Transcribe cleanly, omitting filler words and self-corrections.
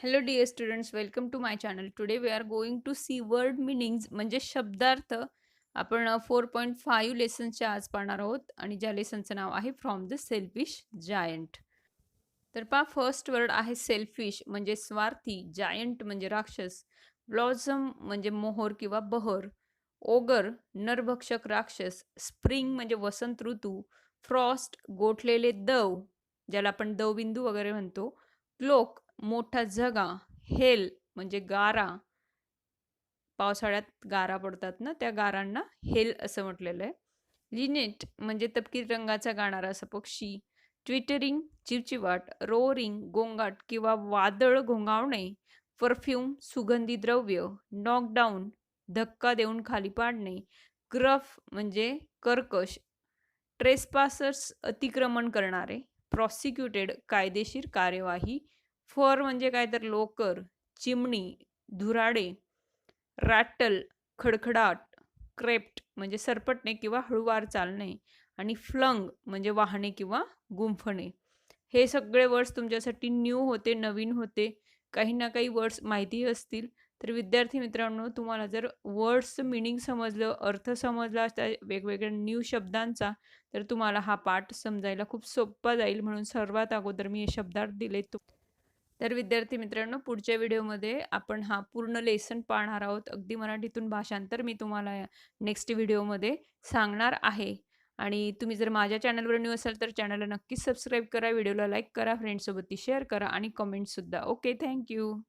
Hello dear students, welcome to my channel. Today we are going to see word meanings म्हणजे शब्दार्थ. आपण 4.5 लेसनच्या आज पाहणार आहोत आणि ज्या लेसनचं नाव आहे फ्रॉम द सेल्फिश जायंट. तर पहा, फर्स्ट वर्ड आहे सेल्फिश म्हणजे स्वार्थी, जायंट म्हणजे राक्षस, ब्लॉझम म्हणजे मोहर किंवा बहर, ओगर नरभक्षक राक्षस, स्प्रिंग म्हणजे वसंत ऋतू, फ्रॉस्ट गोठलेले दव ज्याला आपण दवबिंदू वगैरे म्हणतो, क्लोक मोठा झगा, हेल म्हणजे गारा, पावसाळ्यात गारा पडतात ना त्या गारांना हेल असं म्हटलेलं आहे. लिनेट म्हणजे तपकीर रंगाचा गाणारा असा पक्षी, ट्विटरिंग चिवचिवाट, रोअरिंग गोंगाट किंवा वादळ घोंगावणे, परफ्यूम सुगंधी द्रव्य, नॉकडाऊन धक्का देऊन खाली पाडणे, ग्रफ म्हणजे कर्कश, ट्रेसपासर्स अतिक्रमण करणारे, प्रॉसिक्युटेड कायदेशीर कार्यवाही, फर म्हणजे काय तर लोकर, चिमणी धुराडे, रॅटल खडखडाट, क्रेप्ट म्हणजे सरपटणे किंवा हळूवार चालणे आणि फ्लंग म्हणजे वाहने किंवा गुंफणे. हे सगळे वर्ड्स तुमच्यासाठी न्यू होते, नवीन होते. काही ना काही वर्ड्स माहिती असतील. तर विद्यार्थी मित्रांनो, तुम्हाला जर वर्ड्सचं मीनिंग समजलं, अर्थ समजला त्या वेगवेगळ्या न्यू शब्दांचा, तर तुम्हाला हा पाठ समजायला खूप सोपा जाईल. म्हणून सर्वात अगोदर मी हे शब्दार्थ दिले. तर विद्यार्थी मित्रांनो, पुढच्या व्हिडिओमध्ये आपण हा पूर्ण लेसन पाहणार आहोत. अगदी मराठीतून भाषांतर मी तुम्हाला नेक्स्ट व्हिडिओमध्ये सांगणार आहे. आणि तुम्ही जर माझ्या चॅनलवर न्यू असाल तर चॅनलला नक्कीच सबस्क्राईब करा, व्हिडिओला लाईक करा, फ्रेंड्ससोबत शेअर करा आणि कमेंटसुद्धा. Okay, thank you.